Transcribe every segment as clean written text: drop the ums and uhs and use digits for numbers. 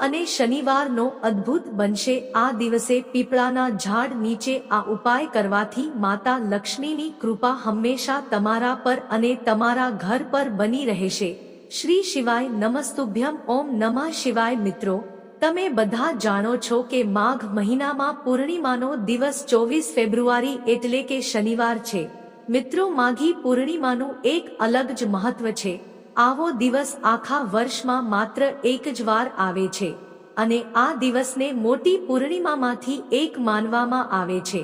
અને શનિવારનો અદ્ભુત બનશે। આ દિવસે પીપળાના ઝાડ નીચે આ ઉપાય કરવાથી માતા લક્ષ્મીની કૃપા હંમેશા તમારા પર અને તમારા ઘર પર બની રહેશે। શ્રી શિવાય નમસ્તુભ્યમ। ઓમ નમઃ શિવાય। મિત્રો, તમે બધા જાણો છો કે માઘ મહિનામાં પૂર્ણિમાનો દિવસ 24 ફેબ્રુઆરી એટલે કે શનિવાર છે। મિત્રો, માઘી પૂર્ણિમાનું એક અલગ જ મહત્વ છે। આવો દિવસ આખા વર્ષમાં માત્ર એક જ વાર આવે છે અને આ દિવસને મોટી પૂર્ણિમામાંથી એક માનવામાં આવે છે।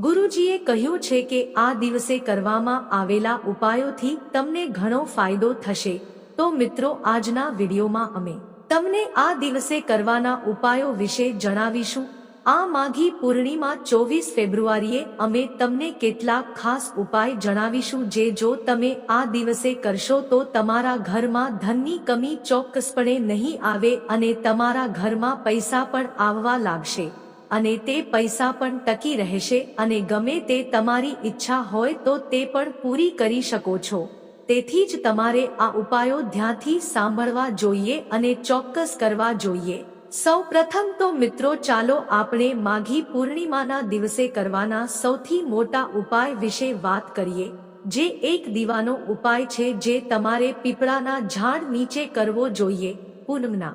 ગુરુજીએ કહ્યું છે કે આ દિવસે કરવામાં આવેલા ઉપાયોથી તમને ઘણો ફાયદો થશે। તો મિત્રો, આજના વિડીયોમાં અમે તમને આ દિવસે કરવાના ઉપાયો વિશે જણાવીશું। આ માઘી પૂર્ણિમા 24 ફેબ્રુઆરીએ અમે તમને કેટલાક ખાસ ઉપાય જણાવીશું જે જો તમે આ દિવસે કરશો તો તમારા ઘરમાં ધનની કમી ચોક્કસપણે નહીં આવે અને તમારા ઘરમાં પૈસા પણ આવવા લાગશે અને તે પૈસા પણ ટકી રહેશે અને ગમે તે તમારી ઈચ્છા હોય તો તે પણ પૂરી કરી શકો છો। તેથી જ તમારે આ ઉપાયો ધ્યાનથી સાંભળવા જોઈએ અને ચોક્કસ કરવા જોઈએ। સૌપ્રથમ તો મિત્રો, ચાલો આપણે માઘી પૂર્ણિમાના દિવસે કરવાના સૌથી મોટા ઉપાય વિશે વાત કરીએ, જે એક દીવાનો ઉપાય છે જે તમારે પીપળાના ઝાડ નીચે કરવો જોઈએ। પૂનમના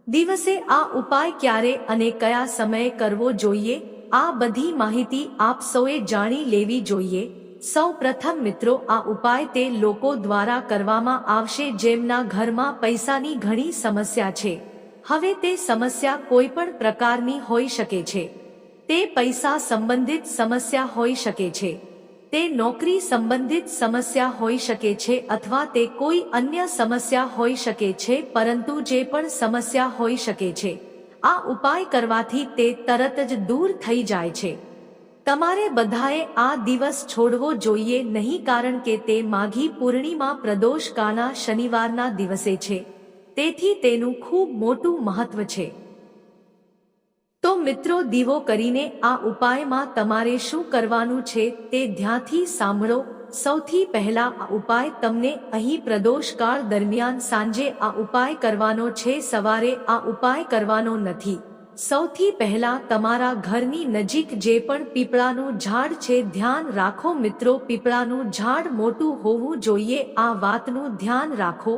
દિવસે આ ઉપાય ક્યારે અને કયા સમયે કરવો જોઈએ, આ બધી માહિતી આપ સૌએ જાણી લેવી જોઈએ। સૌ પ્રથમ મિત્રો, આ ઉપાય તે લોકો દ્વારા કરવામાં આવશે જેમના ઘરમાં પૈસાની ઘણી સમસ્યા છે। હવે તે સમસ્યા કોઈ પણ પ્રકારની હોઈ શકે છે। તે પૈસા સંબંધિત સમસ્યા હોઈ શકે છે, તે નોકરી સંબંધિત સમસ્યા હોઈ શકે છે અથવા તે કોઈ અન્ય સમસ્યા હોઈ શકે છે। પરંતુ જે પણ સમસ્યા હોઈ શકે છે, આ ઉપાય કરવાથી તે તરત જ દૂર થઈ જાય છે। તમારે બધાએ આ દિવસ છોડવો જોઈએ નહીં, કારણ કે તે માઘી પૂર્ણિમા પ્રદોષકાળના શનિવારના દિવસે છે, તેથી તેનું ખૂબ મોટું મહત્વ છે। તો મિત્રો, દીવો કરીને આ ઉપાયમાં તમારે શું કરવાનું છે તે ધ્યાનથી સાંભળો। સૌથી પહેલા આ ઉપાય તમને અહીં પ્રદોષકાળ દરમિયાન સાંજે આ ઉપાય કરવાનો છે, સવારે આ ઉપાય કરવાનો નથી। સૌથી પહેલા તમારા ઘરની નજીક જે પણ પીપળાનું ઝાડ છે, ધ્યાન રાખો મિત્રો, પીપળાનું ઝાડ મોટું હોવું જોઈએ, આ વાતનું ધ્યાન રાખો।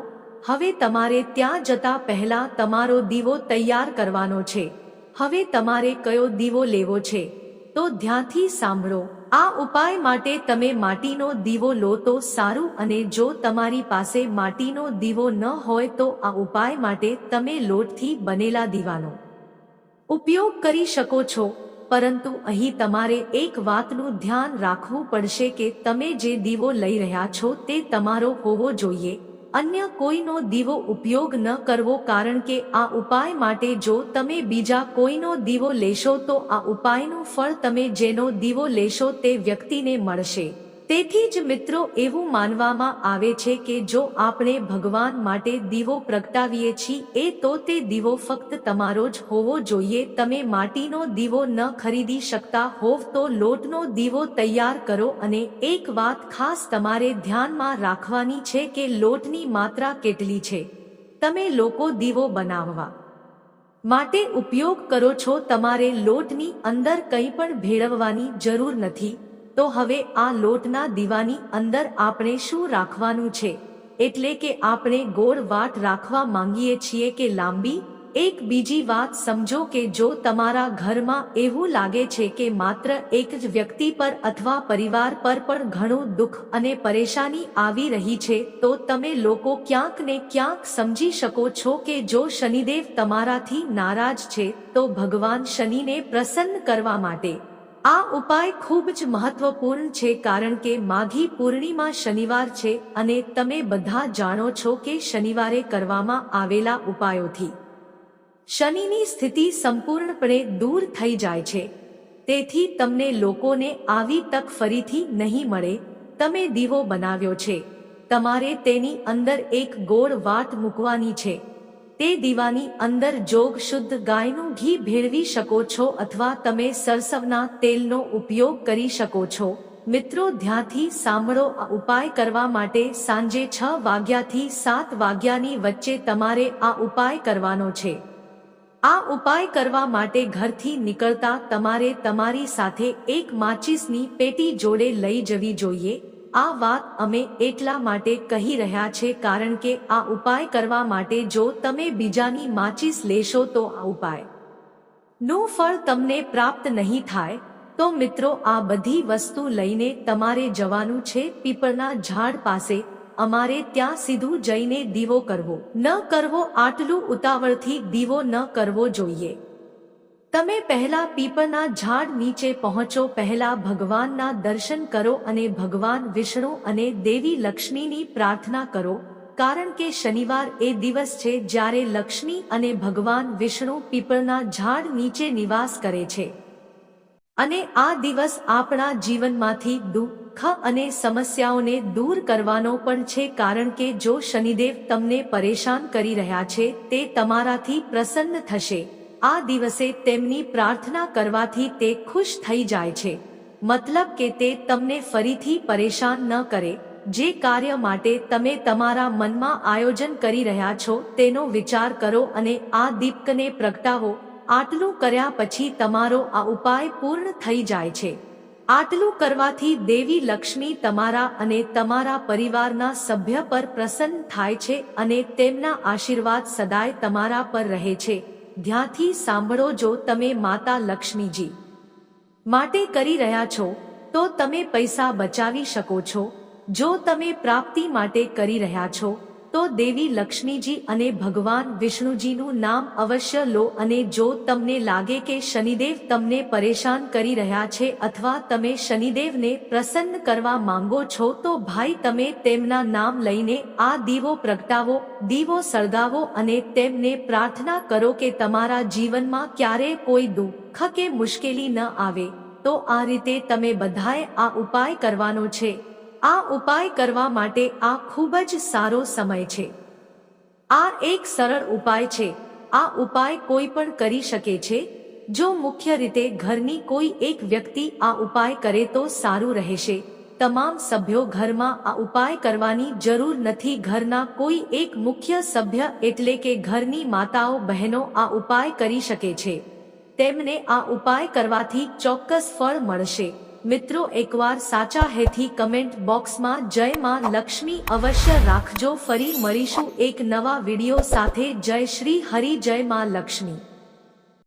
હવે તમારે ત્યાં જતા પહેલા તમારો દીવો તૈયાર કરવાનો છે। હવે તમારે કયો દીવો લેવો છે તો ધ્યાનથી સાંભળો। આ ઉપાય માટે તમે માટીનો દીવો લો તો સારું, અને જો તમારી પાસે માટીનો દીવો ન હોય તો આ ઉપાય માટે તમે લોટથી બનેલા દીવાનો ઉપયોગ કરી શકો છો। પરંતુ અહીં તમારે એક વાતનું ધ્યાન રાખવું પડશે કે તમે જે દીવો લઈ રહ્યા છો તે તમારો હોવો જોઈએ, અન્ય કોઈનો દીવો ઉપયોગ ન કરવો, કારણ કે આ ઉપાય માટે જો તમે બીજા કોઈનો દીવો લેશો તો આ ઉપાયનું ફળ તમે જેનો દીવો લેશો તે વ્યક્તિને મળશે। તેથી જ મિત્રો, એવું માનવામાં આવે છે કે જો આપણે ભગવાન માટે દીવો પ્રગટાવીએ છીએ તો તે દીવો ફક્ત તમારો જ હોવો જોઈએ। તમે માટીનો દીવો ન ખરીદી શકતા હોવ તો લોટનો દીવો તૈયાર કરો। અને એક વાત ખાસ તમારે ધ્યાનમાં રાખવાની છે કે લોટની માત્રા કેટલી છે તમે લોકો દીવો બનાવવા માટે ઉપયોગ કરો છો, તમારે લોટની અંદર કંઈ પણ ભેળવવાની જરૂર નથી। તો હવે આ લોટના દીવાની અંદર આપણે શું રાખવાનું છે, એટલે કે આપણે ગોળ વાટ રાખવા માંગીએ છીએ કે લાંબી? એક બીજી વાત સમજો કે જો તમારા ઘરમાં એવું લાગે છે કે માત્ર એક જ વ્યક્તિ પર અથવા પરિવાર પર પણ ઘણું દુઃખ અને પરેશાની આવી રહી છે, તો તમે લોકો ક્યાંક ને ક્યાંક સમજી શકો છો કે જો શનિદેવ તમારાથી નારાજ છે તો ભગવાન શનિને પ્રસન્ન કરવા માટે આ ઉપાય ખૂબ જ મહત્વપૂર્ણ છે। કારણ કે માઘી પૂર્ણિમા શનિવાર છે અને તમે બધા જાણો છો કે શનિવારે કરવામાં આવેલા ઉપાયોથી શનિની સ્થિતિ સંપૂર્ણપણે દૂર થઈ જાય છે। તેથી તમને લોકોને આવી તક ફરીથી નહીં મળે। તમે દીવો બનાવ્યો છે, તમારે તેની અંદર એક ગોળ વાટ મૂકવાની છે। તે દીવાની અંદર જોગ શુદ્ધ ગાયનું ઘી ભેળવી શકો છો અથવા તમે સરસવના તેલનો ઉપયોગ કરી શકો છો। મિત્રો, ધ્યાનથી સાંભળો, આ ઉપાય કરવા માટે સાંજે 6 વાગ્યાથી 7 વાગ્યાની વચ્ચે તમારે આ ઉપાય કરવાનો છે। આ ઉપાય કરવા માટે ઘરથી નીકળતા તમારે તમારી સાથે એક માચીસની પેટી જોડે લઈ જવી જોઈએ। આ વાત અમે એટલા માટે કહી રહ્યા છે કારણ કે આ ઉપાય કરવા માટે જો તમે બીજાની માચીસ લેશો તો આ ઉપાય નું ફળ તમને પ્રાપ્ત નહીં થાય। તો મિત્રો આ બધી વસ્તુ લઈને તમારે જવાનું છે પીપળના ઝાડ પાસે। અમારે ત્યાં સીધું જઈને દીવો કરવો ન કરવો આટલું ઉતાવળથી દીવો ન કરવો જોઈએ। તમે પહેલા પીપળના ઝાડ નીચે પહોંચો, પહેલા ભગવાનના દર્શન કરો અને ભગવાન વિષ્ણુ અને દેવી લક્ષ્મીની પ્રાર્થના કરો કારણ કે શનિવાર એ દિવસ છે જ્યારે લક્ષ્મી અને ભગવાન વિષ્ણુ પીપળના ઝાડ નીચે નિવાસ કરે છે અને આ દિવસ આપણા જીવનમાંથી દુઃખ અને સમસ્યાઓને દૂર કરવાનો પણ છે કારણ કે જો શનિદેવ તમને પરેશાન કરી રહ્યા છે તે તમારાથી પ્રસન્ન થશે। આ દિવસે તેમની પ્રાર્થના કરવાથી તે ખુશ થઈ જાય છે, મતલબ કે તે તમને ફરીથી પરેશાન ન કરે। જે કાર્ય માટે તમે તમારા મનમાં આયોજન કરી રહ્યા છો તેનો વિચાર કરો અને આ દીપકને પ્રગટાવો। આટલું કર્યા પછી તમારો આ ઉપાય પૂર્ણ થઈ જાય છે। આટલું કરવાથી દેવી લક્ષ્મી તમારા અને તમારા પરિવારના સભ્ય પર પ્રસન્ન થાય છે અને તેમના આશીર્વાદ સદાય તમારા પર રહે છે। ધ્યાનથી સાંભળો, જો તમે માતા લક્ષ્મીજી માટે કરી રહ્યા છો તો તમે પૈસા બચાવી શકો છો। જો તમે પ્રાપ્તિ માટે કરી રહ્યા છો તો દેવી લક્ષ્મીજી અને ભગવાન વિષ્ણુજીનું નામ અવશ્ય લો। અને જો તમને લાગે કે શનિદેવ તમને પરેશાન કરી રહ્યા છે અથવા તમે શનિદેવને પ્રસન્ન કરવા માંગો છો તો ભાઈ તમે તેમના નામ લઈને આ દીવો પ્રગટાવો, દીવો સળગાવો અને તેમને પ્રાર્થના કરો કે તમારા જીવનમાં ક્યારેય કોઈ દુઃખ કે મુશ્કેલી ન આવે। તો આ રીતે તમે બધાએ આ ઉપાય કરવાનો છે। આ ઉપાય કરવા માટે આ ખૂબ જ સારો સમય છે। આ એક સરળ ઉપાય છે। આ ઉપાય કોઈ પણ કરી શકે છે। જો મુખ્ય રીતે ઘરની કોઈ એક વ્યક્તિ આ ઉપાય કરે તો સારું રહેશે। તમામ સભ્યો ઘરમાં આ ઉપાય કરવાની જરૂર નથી। ઘરના કોઈ એક મુખ્ય સભ્ય એટલે કે ઘરની માતાઓ બહેનો આ ઉપાય કરી શકે છે। તેમને આ ઉપાય કરવાથી ચોક્કસ ફળ મળશે। મિત્રો એકવાર સાચા હેથી કમેન્ટ બોક્સમાં જય માં લક્ષ્મી અવશ્ય રાખજો। ફરી મળીશું એક નવા વિડિયો સાથે। જય શ્રી હરિ, જય માં લક્ષ્મી।